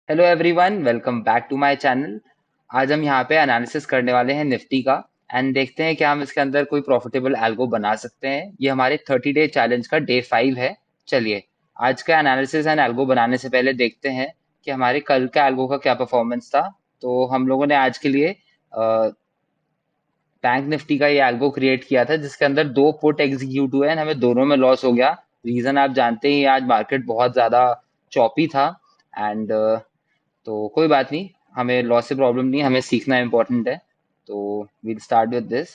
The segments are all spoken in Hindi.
Hello everyone, welcome back to my channel. आज हम यहाँ पे एनालिसिस करने वाले हैं निफ्टी का एंड देखते हैं कि हम इसके अंदर कोई प्रॉफिटेबल एल्गो बना सकते हैं। ये हमारे 30 डे चैलेंज का डे 5 है। चलिए, आज का एनालिसिस एंड एल्गो बनाने से पहले देखते हैं कि हमारे कल का एल्गो का क्या परफॉर्मेंस था। तो हम लोगों ने आज के लिए बैंक निफ्टी का ये एल्गो क्रिएट किया था जिसके अंदर दो पुट एग्जीक्यूट हुए एंड हमें दोनों में लॉस हो गया। रीजन आप जानते ही, आज मार्केट बहुत ज्यादा चॉपी था एंड तो कोई बात नहीं, हमें लॉस से प्रॉब्लम नहीं, हमें सीखना इम्पोर्टेंट है। तो वील स्टार्ट विद दिस।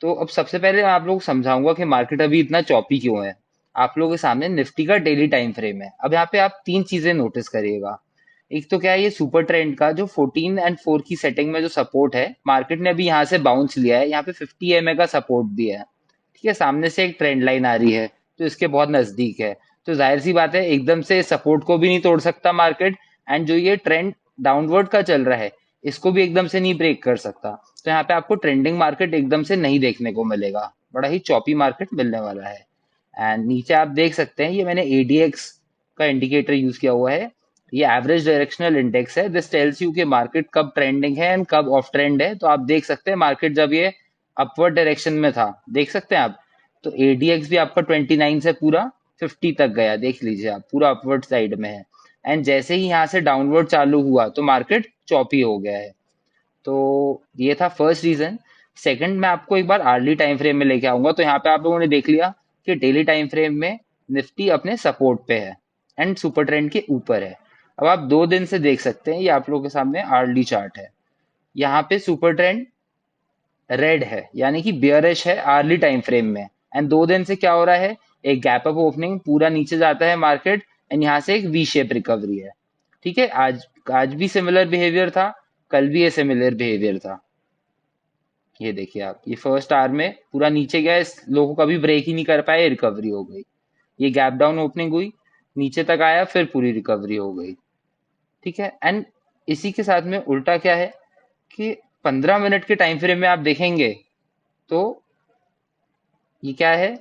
तो अब सबसे पहले मैं आप लोग को समझाऊंगा कि मार्केट अभी इतना चॉपी क्यों है। आप लोगों के सामने निफ्टी का डेली टाइम फ्रेम है। अब यहाँ पे आप तीन चीजें नोटिस करिएगा। एक तो क्या है, ये सुपर ट्रेंड का जो 14 एंड 4 की सेटिंग में जो सपोर्ट है, मार्केट ने अभी यहाँ से बाउंस लिया है, यहाँ पे 50 एमए का सपोर्ट दिया है। ठीक है, सामने से एक ट्रेंड लाइन आ रही है तो इसके बहुत नजदीक है। तो जाहिर सी बात है, एकदम से सपोर्ट को भी नहीं तोड़ सकता मार्केट। एंड जो ये ट्रेंड डाउनवर्ड का चल रहा है, इसको भी एकदम से नहीं ब्रेक कर सकता। तो यहाँ पे आपको ट्रेंडिंग मार्केट एकदम से नहीं देखने को मिलेगा, बड़ा ही चॉपी मार्केट मिलने वाला है। एंड नीचे आप देख सकते हैं, ये मैंने एडीएक्स का इंडिकेटर यूज किया हुआ है। ये एवरेज डायरेक्शनल इंडेक्स है। दिस टेल्स यू कि मार्केट कब ट्रेंडिंग है एंड कब ऑफ ट्रेंड है। तो आप देख सकते हैं मार्केट जब ये अपवर्ड डायरेक्शन में था, देख सकते हैं आप। तो एडीएक्स भी आपका 29 से पूरा 50 तक गया, देख लीजिए आप, पूरा अपवर्ड साइड में है। एंड जैसे ही यहाँ से डाउनवर्ड चालू हुआ तो मार्केट चॉपी हो गया है। तो ये था फर्स्ट रीजन। सेकंड, मैं आपको एक बार आर्ली टाइम फ्रेम में लेके आऊंगा। तो यहाँ पे आप लोगों ने देख लिया कि डेली टाइम फ्रेम में निफ्टी अपने सपोर्ट पे है एंड सुपर ट्रेंड के ऊपर है। अब आप 2 दिन से देख सकते हैं, ये आप लोगों के सामने आर्ली चार्ट है। यहाँ पे सुपर ट्रेंड रेड है, यानी कि बियरिश है आर्ली टाइम फ्रेम में। एंड 2 दिन से क्या हो रहा है, एक गैप अप ओपनिंग, पूरा नीचे जाता है मार्केट एंड यहाँ से एक वी शेप रिकवरी है। ठीक है, आज आज भी सिमिलर बिहेवियर था, कल भी ये सिमिलर बिहेवियर था। ये देखिए आप, ये फर्स्ट आवर में पूरा नीचे गया, इस लोगों कभी ब्रेक ही नहीं कर पाए, रिकवरी हो गई। ये गैप डाउन ओपनिंग हुई, नीचे तक आया, फिर पूरी रिकवरी हो गई। ठीक है, एंड इसी के साथ में उल्टा क्या है कि 15 मिनट के टाइम फ्रेम में आप देखेंगे तो ये क्या है,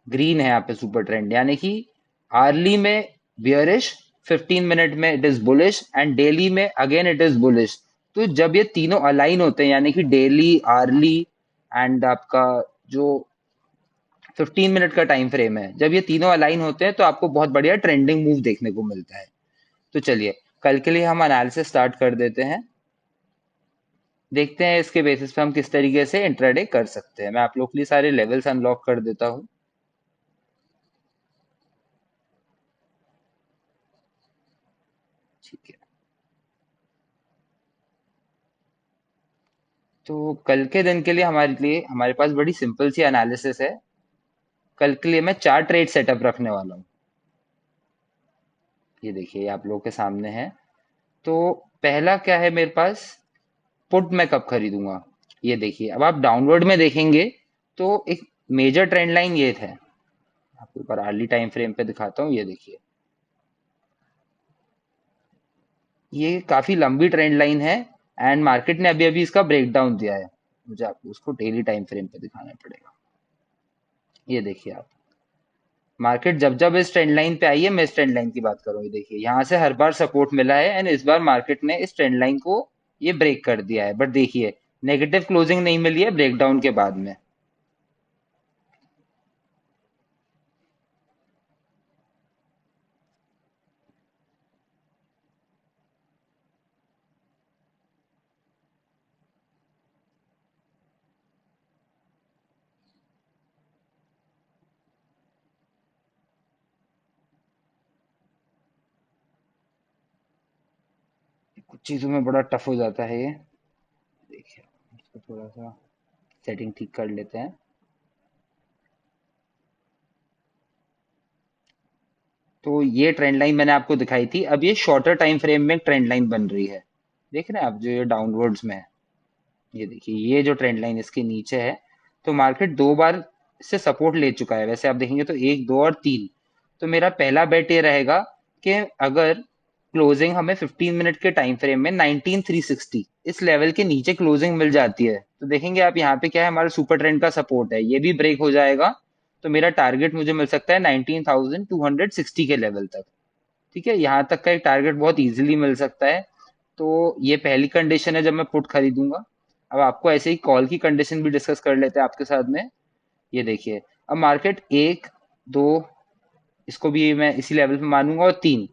ग्रीन है यहाँ पे सुपर ट्रेंड, यानी कि आर्ली में बियरिश, 15 मिनट में it is bullish and daily में अगेन इट इज बुलिश। तो जब ये तीनों अलाइन होते हैं, यानी कि डेली, आर्ली एंड आपका जो 15 मिनट का टाइम फ्रेम है, जब ये तीनों अलाइन होते हैं तो आपको बहुत बढ़िया ट्रेंडिंग मूव देखने को मिलता है। तो चलिए, कल के लिए हम एनालिसिस स्टार्ट कर देते हैं। देखते हैं इसके बेसिस पे हम किस तरीके से इंट्राडे कर सकते हैं। मैं आप लोग के लिए सारे लेवल्स अनलॉक कर देता हूँ। ठीक है, तो कल के दिन के लिए हमारे पास बड़ी सिंपल सी एनालिसिस है। कल के लिए मैं 4 ट्रेड सेटअप रखने वाला हूँ। ये देखिए, ये आप लोगों के सामने है। तो पहला क्या है मेरे पास, पुट मैं कब खरीदूंगा। ये देखिए, अब आप डाउनवर्ड में देखेंगे तो एक मेजर ट्रेंड लाइन ये है। आपको ऊपर अर्ली टाइम फ्रेम पे दिखाता हूँ, ये देखिए, ये काफी लंबी ट्रेंड लाइन है एंड मार्केट ने अभी अभी इसका ब्रेकडाउन दिया है। मुझे आपको उसको डेली टाइम फ्रेम पे दिखाना पड़ेगा। ये देखिए आप, मार्केट जब जब इस ट्रेंड लाइन पे आई है, मैं इस ट्रेंड लाइन की बात कर रहा हूँ, ये देखिए यहाँ से हर बार सपोर्ट मिला है एंड इस बार मार्केट ने इस ट्रेंड लाइन को ये ब्रेक कर दिया है। बट देखिए, नेगेटिव क्लोजिंग नहीं मिली है ब्रेकडाउन के बाद में। कुछ चीजों में बड़ा टफ हो जाता है ये। देखिए, इसको थोड़ा सा सेटिंग ठीक कर लेते हैं। तो ये ट्रेंड लाइन मैंने आपको दिखाई थी, अब ये शॉर्टर टाइम फ्रेम में ट्रेंड लाइन बन रही है। देख रहे हैं आप, जो ये डाउनवर्ड्स में है, ये देखिए, ये जो ट्रेंड लाइन इसके नीचे है। तो मार्केट 2 बार से सपोर्ट ले चुका है, वैसे आप देखेंगे तो 1, 2 और 3। तो मेरा पहला बेट ये रहेगा कि अगर क्लोजिंग हमें 15 मिनट के टाइम फ्रेम में 19,360 इस लेवल के नीचे क्लोजिंग मिल जाती है, तो देखेंगे आप यहाँ पे क्या है, हमारा सुपर ट्रेंड का सपोर्ट है, ये भी ब्रेक हो जाएगा। तो मेरा टारगेट मुझे मिल सकता है 19,260 के लेवल तक। ठीक है, यहाँ तक का एक टारगेट बहुत इजीली मिल सकता है। तो ये पहली कंडीशन है जब मैं पुट खरीदूंगा। अब आपको ऐसे ही कॉल की कंडीशन भी डिस्कस कर लेते हैं आपके साथ में। ये देखिए, अब मार्केट एक, दो, इसको भी मैं इसी लेवल पे मानूंगा, और तीन,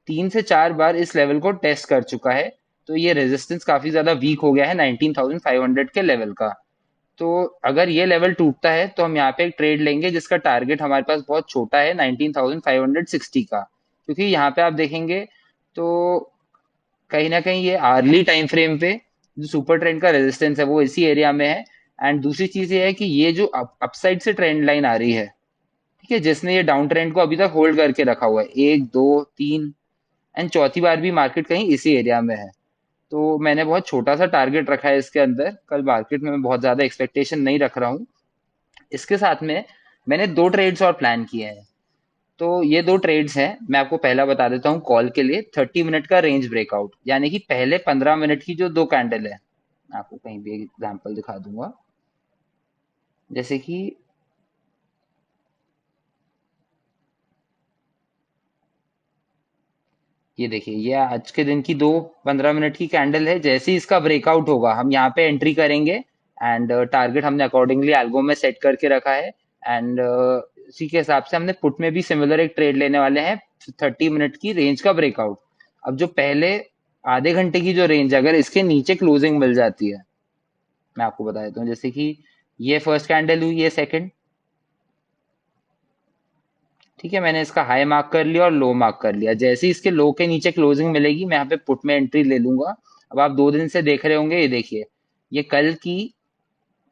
तीन से चार बार इस लेवल को टेस्ट कर चुका है। तो ये रेजिस्टेंस काफी ज्यादा वीक हो गया है 19,500 के लेवल का। तो अगर ये लेवल टूटता है तो हम यहाँ पे एक ट्रेड लेंगे जिसका टारगेट हमारे पास बहुत छोटा है 19,560 का। क्योंकि यहाँ पे आप देखेंगे तो कहीं ना कहीं ये आर्ली टाइम फ्रेम पे जो सुपर ट्रेंड का रेजिस्टेंस है वो इसी एरिया में है। एंड दूसरी चीज ये है कि ये जो अपसाइड से ट्रेंड लाइन आ रही है, ठीक है, जिसने ये डाउन ट्रेंड को अभी तक होल्ड करके रखा हुआ है, एक, दो, तीन, एंड चौथी बार भी मार्केट कहीं इसी एरिया में है। तो मैंने बहुत छोटा सा टारगेट रखा है इसके अंदर। कल मार्केट में मैं बहुत ज्यादा एक्सपेक्टेशन नहीं रख रहा हूँ। इसके साथ में मैंने दो ट्रेड्स और प्लान किए हैं। तो ये दो ट्रेड्स हैं, मैं आपको पहला बता देता हूँ। कॉल के लिए 30 मिनट का रेंज ब्रेकआउट, यानी कि पहले 15 मिनट की जो दो कैंडल है, मैं आपको कहीं भी एक एग्जांपल दिखा दूंगा। जैसे कि ये देखिए, ये आज के दिन की दो 15 मिनट की कैंडल है। जैसे ही इसका ब्रेकआउट होगा हम यहाँ पे एंट्री करेंगे। एंड टारगेट हमने अकॉर्डिंगली एल्गो में सेट करके रखा है। एंड उसी के हिसाब से हमने पुट में भी सिमिलर एक ट्रेड लेने वाले हैं, 30 मिनट की रेंज का ब्रेकआउट। अब जो पहले आधे घंटे की जो रेंज, अगर इसके नीचे क्लोजिंग मिल जाती है, मैं आपको बता देता हूँ। जैसे कि ये फर्स्ट कैंडल हुई, ये सेकंड, ठीक है, मैंने इसका हाई मार्क कर लिया और लो मार्क कर लिया। जैसे ही इसके लो के नीचे क्लोजिंग मिलेगी मैं यहाँ पे पुट में एंट्री ले लूंगा। अब आप 2 दिन से देख रहे होंगे, ये देखिए, ये कल की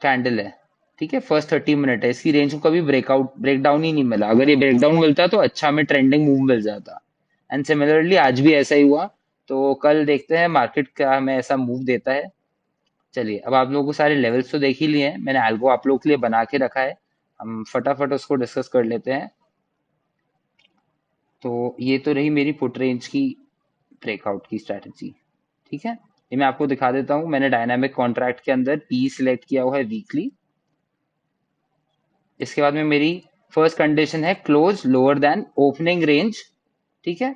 कैंडल है, ठीक है, फर्स्ट 30 मिनट है। इसकी रेंज को कभी ब्रेकआउट ब्रेकडाउन ही नहीं मिला। अगर ये ब्रेकडाउन मिलता तो अच्छा हमें ट्रेंडिंग मूव मिल जाता। एंड सिमिलरली आज भी ऐसा ही हुआ। तो कल देखते हैं मार्केट का हमें ऐसा मूव देता है। चलिए, अब आप लोगों को सारे लेवल्स तो देख ही लिए हैं, मैंने एल्गो आप लोगों के लिए बना के रखा है। हम फटाफट उसको डिस्कस कर लेते हैं। तो ये तो रही मेरी पुट रेंज की ब्रेकआउट की स्ट्रैटेजी, ठीक है। ये मैं आपको दिखा देता हूँ। मैंने डायनामिक कॉन्ट्रैक्ट के अंदर पी सिलेक्ट किया हुआ है वीकली। इसके बाद में मेरी फर्स्ट कंडीशन है close lower then opening range, ठीक है।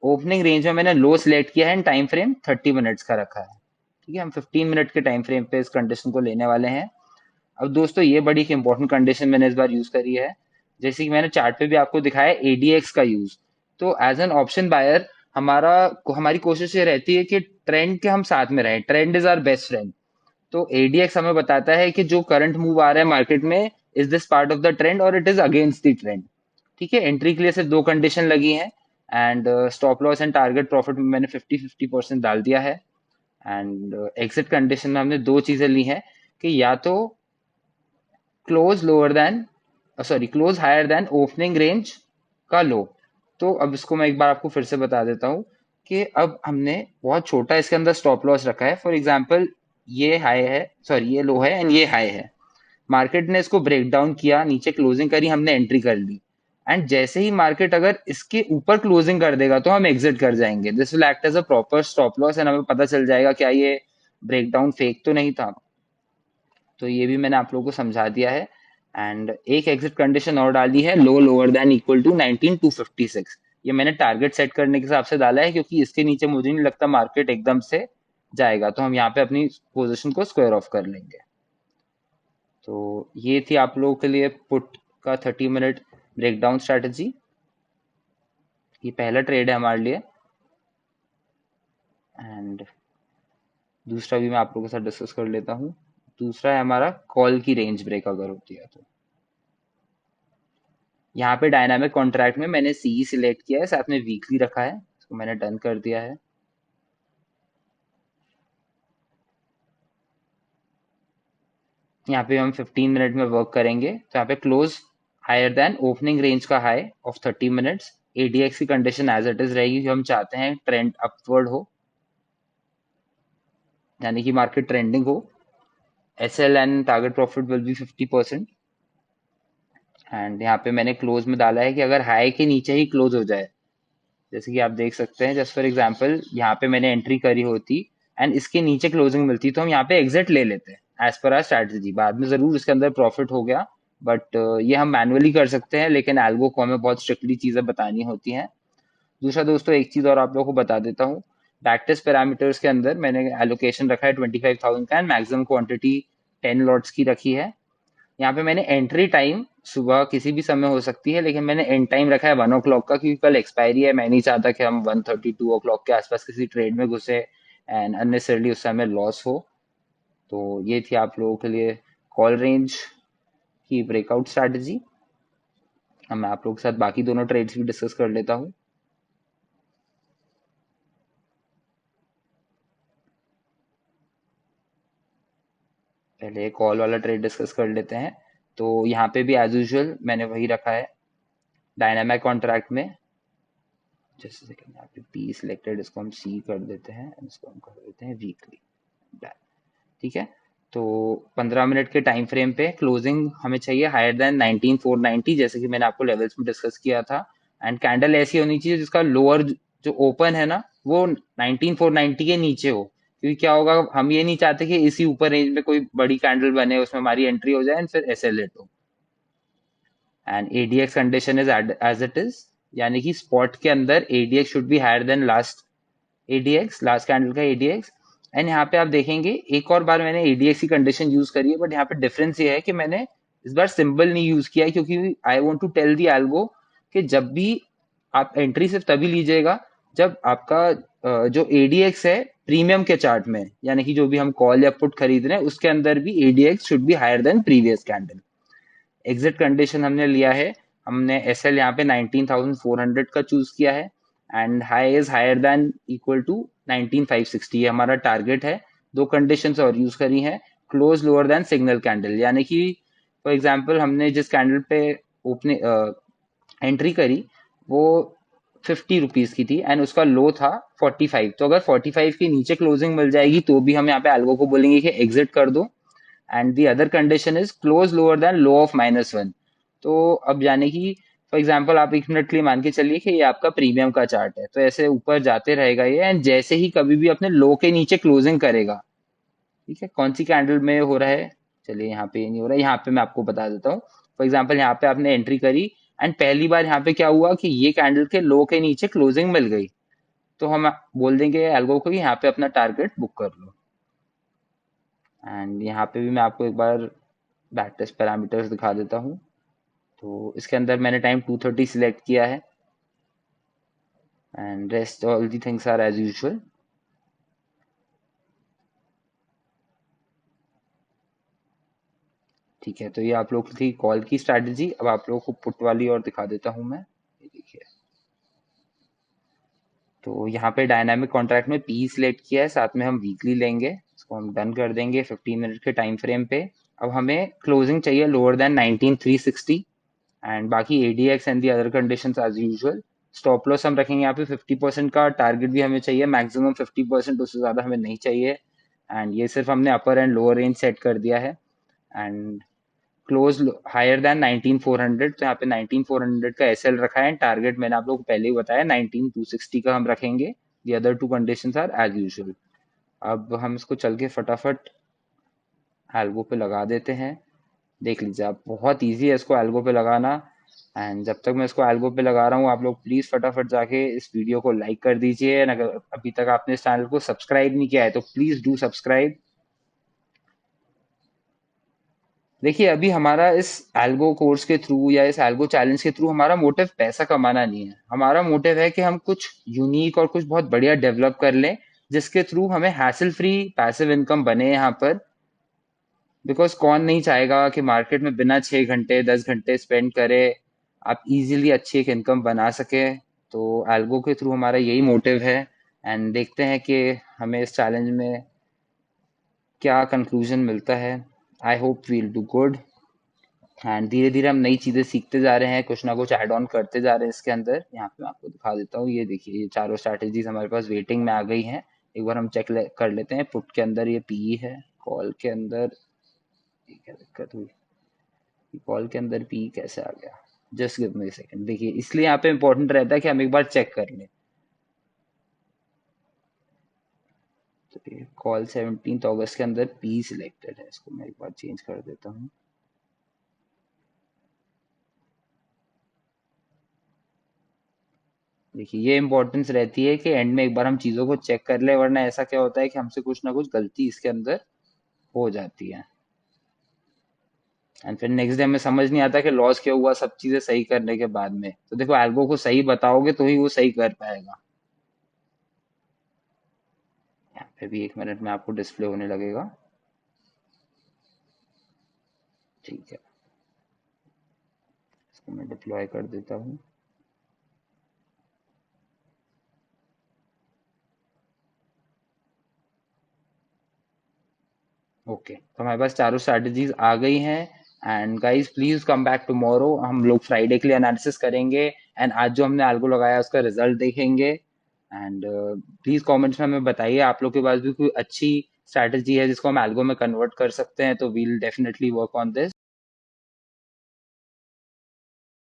ओपनिंग रेंज में मैंने लो सिलेक्ट किया है, टाइम फ्रेम 30 मिनट्स का रखा है, ठीक है। हम 15 मिनट के टाइम फ्रेम पे इस कंडीशन को लेने वाले हैं। अब दोस्तों, ये बड़ी एक इंपॉर्टेंट कंडीशन मैंने इस बार यूज करी है। जैसे कि मैंने चार्ट पे भी आपको दिखाया एडीएक्स का यूज। तो एज एन ऑप्शन बायर हमारा हमारी कोशिश ये रहती है कि ट्रेंड के हम साथ में रहें। Trend is our best friend. तो एडीएक्स हमें बताता है कि जो करंट मूव आ रहा है मार्केट में, is this part of the trend or it is against the trend, ठीक है। एंट्री के लिए सिर्फ दो कंडीशन लगी हैं। And stop loss and target profit में मैंने 50-50% डाल दिया है। एंड एग्जिट कंडीशन में हमने दो चीजें ली हैं, कि या तो close lower than, sorry, close higher than opening range का लो। तो अब इसको मैं एक बार आपको फिर से बता देता हूँ कि अब हमने बहुत छोटा इसके अंदर स्टॉप लॉस रखा है। फॉर एग्जांपल, ये हाई है, सॉरी, ये लो है एंड ये हाई है। मार्केट ने इसको ब्रेक डाउन किया, नीचे क्लोजिंग करी, हमने एंट्री कर ली। एंड जैसे ही मार्केट अगर इसके ऊपर क्लोजिंग कर देगा तो हम एग्जिट कर जाएंगे। This will act as a proper stop loss and हमें पता चल जाएगा क्या ये ब्रेकडाउन फेक तो नहीं था। तो ये भी मैंने आप लोगों को समझा दिया है। एंड एक एग्जिट कंडीशन और डाली है, low lower than equal to 19256। ये मैंने टारगेट सेट करने के हिसाब से डाला है, क्योंकि इसके नीचे मुझे नहीं लगता मार्केट एकदम से जाएगा। तो हम यहाँ पे अपनी पोजीशन को स्क्वायर ऑफ कर लेंगे। तो ये थी आप लोगों के लिए पुट का 30 मिनट ब्रेकडाउन स्ट्रेटजी। ये पहला ट्रेड है हमारे लिए। एंड दूसरा भी मैं आप लोगों के साथ डिस्कस कर लेता हूँ। दूसरा है हमारा कॉल की रेंज ब्रेक अगर होती है तो। यहाँ पे डायनामिक कॉन्ट्रैक्ट में मैंने सी सिलेक्ट किया है, साथ में वीकली रखा है, इसको मैंने डन कर दिया है। यहाँ पे हम 15 मिनट में वर्क करेंगे। तो यहाँ पे close higher than opening range का हाई ऑफ 30 मिनट्स। एडीएक्स की कंडीशन एज इट इज रहेगी कि हम चाहते हैं ट्रेंड अपवर्ड हो, यानी कि मार्केट ट्रेंडिंग हो। S L and target profit will be 50%। And यहाँ पे मैंने क्लोज में डाला है कि अगर हाई के नीचे ही क्लोज हो जाए, जैसे कि आप देख सकते हैं, जस्ट फॉर एग्जांपल यहाँ पे मैंने एंट्री करी होती एंड इसके नीचे क्लोजिंग मिलती, तो हम यहाँ पे एग्जिट ले लेते हैं एज पर आर स्ट्रैटेजी। बाद में जरूर इसके अंदर प्रॉफिट हो गया, बट ये हम मैनुअली कर सकते हैं, लेकिन एल्गो को हमें बहुत स्ट्रिक्टली चीजें बतानी होती हैं। दूसरा दोस्तों एक चीज और आप लोगों को बता देता हूँ, बैकटेस्ट पैरामीटर्स के अंदर मैंने एलोकेशन रखा है 25,000 का एंड मैक्सिमम क्वांटिटी 10 लॉट्स की रखी है। यहाँ पे मैंने एंट्री टाइम सुबह किसी भी समय हो सकती है, लेकिन मैंने एंड टाइम रखा है 1 o'clock का, क्योंकि कल एक्सपायरी है। मैं नहीं चाहता कि हम 1:30 2 o'clock के आसपास किसी ट्रेड में घुसे एंड अननेसेसरली उस समय लॉस हो। तो ये थी आप लोगों के लिए कॉल रेंज की ब्रेकआउट स्ट्रैटेजी। अब मैं आप लोगों के साथ बाकी दोनों ट्रेड्स भी डिस्कस कर लेता हूँ। पहले कॉल वाला ट्रेड डिस्कस कर लेते हैं। तो यहाँ पे भी एज यूजुअल मैंने वही रखा है डायनामिक कॉन्ट्रैक्ट में। जैसे सेकंड, यहाँ पे पी सिलेक्टेड, इसको हम सी कर देते हैं, इसको हम कर देते हैं वीकली। ठीक है। तो 15 मिनट के टाइम फ्रेम पे क्लोजिंग हमें चाहिए हायर देन 19490, जैसे कि मैंने आपको लेवल्स में डिस्कस किया था। एंड कैंडल ऐसी होनी चाहिए जिसका लोअर जो ओपन है ना वो 19490 के नीचे हो, क्योंकि क्या होगा, हम ये नहीं चाहते कि इसी ऊपर रेंज में कोई बड़ी कैंडल बने, उसमें हमारी एंट्री हो जाए एंड फिर एसएल हो। And ADX condition is as it is, यानी कि स्पॉट के अंदर ADX should be higher than last ADX, last candle का एडीएक्स। एंड यहाँ पे आप देखेंगे एक और बार मैंने एडीएक्स की कंडीशन यूज करी है, बट यहाँ पे डिफरेंस ये है कि मैंने इस बार सिंबल नहीं यूज किया है, क्योंकि I want to tell the algo कि जब भी आप एंट्री सिर्फ तभी लीजिएगा जब आपका जो एडीएक्स है प्रीमियम के चार्ट में, यानी कि जो भी हम कॉल या पुट खरीद रहे हैं उसके अंदर भी ADX should be higher than previous candle. Exit condition हमने लिया है, हमने एस एल यहाँ पे 19,400 का चूज किया है and high is higher than equal to 19,560, ये हमारा टारगेट है। दो कंडीशंस और यूज करी हैं, close lower then signal candle, यानी कि फॉर एग्जांपल हमने जिस कैंडल पे ओपनिंग एंट्री करी वो 50 रुपीज की थी एंड उसका लो था 45, तो अगर 45 के नीचे क्लोजिंग मिल जाएगी तो भी हम यहाँ पे एल्गो को बोलेंगे कि एग्जिट कर दो। And the other condition is close lower than low of -1। तो अब यानी कि फॉर एग्जाम्पल आप 1 मिनट के लिए मान के चलिए कि ये आपका प्रीमियम का चार्ट है, तो ऐसे ऊपर जाते रहेगा ये एंड जैसे ही कभी भी अपने लो के नीचे क्लोजिंग करेगा, ठीक है, कौन सी कैंडल में हो रहा है, चलिए यहाँ पे नहीं हो रहा है, यहाँ पे मैं आपको बता देता हूँ। फॉर एग्जाम्पल यहाँ पे आपने एंट्री करी एंड पहली बार यहाँ पे क्या हुआ कि ये कैंडल के लो के नीचे क्लोजिंग मिल गई, तो हम बोल देंगे एल्गो को कि यहाँ पे अपना टारगेट बुक कर लो। एंड यहाँ पे भी मैं आपको एक बार बैक टेस्ट पैरामीटर्स दिखा देता हूँ। तो इसके अंदर मैंने टाइम 2:30 सिलेक्ट किया है and rest all the things are as usual. ठीक है, तो ये आप लोग की कॉल की स्ट्रैटेजी। अब आप लोगों को पुट वाली और दिखा देता हूँ मैं, ये देखिए। तो यहाँ पे डायनामिक कॉन्ट्रैक्ट में पी सिलेक्ट किया है, साथ में हम वीकली लेंगे, इसको हम डन कर देंगे 15 मिनट के टाइम फ्रेम पे। अब हमें क्लोजिंग चाहिए लोअर देन 19,360 एंड बाकी ADX and the other conditions as usual. Stop loss हम रखेंगे यहाँ पे 50% का, टारगेट भी हमें चाहिए मैक्सिमम 50%, उससे ज़्यादा हमें नहीं चाहिए। एंड ये सिर्फ हमने अपर एंड लोअर रेंज सेट कर दिया है। एंड क्लोज हायर देन 19,400, तो यहाँ पे 19,400 का एसएल रखा है। टारगेट मैंने आप लोग को पहले ही बताया 19,260 का हम रखेंगे। The other two conditions are as usual. अब हम इसको चल के फटाफट एल्गो पे लगा देते हैं। देख लीजिए आप, बहुत इजी है इसको एल्गो पे लगाना। एंड जब तक मैं इसको एल्गो पे लगा रहा हूँ आप लोग प्लीज फटाफट जाके इस वीडियो को लाइक कर दीजिए, एंड अगर अभी तक आपने इस चैनल को सब्सक्राइब नहीं किया है तो प्लीज डू सब्सक्राइब। देखिए अभी हमारा इस एल्गो कोर्स के थ्रू या इस एल्गो चैलेंज के थ्रू हमारा मोटिव पैसा कमाना नहीं है, हमारा मोटिव है कि हम कुछ यूनिक और कुछ बहुत बढ़िया डेवलप कर लें जिसके थ्रू हमें हैसल फ्री पैसिव इनकम बने यहाँ पर। बिकॉज कौन नहीं चाहेगा कि मार्केट में बिना 6 घंटे 10 घंटे स्पेंड करे आप इजीली अच्छी एक इनकम बना सके। तो एल्गो के थ्रू हमारा यही मोटिव है एंड देखते हैं कि हमें इस चैलेंज में क्या कंक्लूजन मिलता है। I hope we'll do good and धीरे धीरे हम नई चीजें सीखते जा रहे हैं, कुछ ना कुछ ऐड ऑन करते जा रहे हैं इसके अंदर। यहाँ पे मैं आपको दिखा देता हूँ, ये देखिए ये चारों स्ट्रैटेजीज हमारे पास वेटिंग में आ गई हैं। एक बार हम चेक कर लेते हैं। पुट के अंदर ये पी है, कॉल के अंदर ये क्या दिक्कत हुई, कॉल के अंदर पी कैसे आ गया, जस्ट गिव मी सेकंड। देखिए इसलिए यहाँ पे इंपॉर्टेंट रहता है कि हम एक बार चेक कर लें। तो ये कॉल 17 अगस्त के अंदर पी सिलेक्टेड है, इसको मैं एक बार चेंज कर देता हूँ। देखिए ये इंपॉर्टेंस रहती है कि एंड में एक बार हम चीज़ों को चेक कर ले, वरना ऐसा क्या होता है कि हमसे कुछ ना कुछ गलती इसके अंदर हो जाती है, एंड फिर नेक्स्ट डे हमें समझ नहीं आता कि लॉस क्या हुआ सब चीज़ें सही करने के बाद में। तो देखो एल्गो को सही बताओगे तो ही वो सही कर पाएगा। यहाँ पे भी 1 मिनट में आपको डिस्प्ले होने लगेगा। ठीक है, इसको मैं डिप्लॉय कर देता हूँ। ओके, तो हमारे पास चारों स्ट्रैटेजीज आ गई हैं। And guys please come back tomorrow, हम लोग फ्राइडे के लिए एनालिसिस करेंगे, एंड आज जो हमने एल्गो लगाया उसका रिजल्ट देखेंगे। एंड प्लीज कमेंट्स में हमें बताइए आप लोग के पास भी कोई अच्छी स्ट्रैटेजी है जिसको हम एल्गो में कन्वर्ट कर सकते हैं, तो we'll definitely work on this.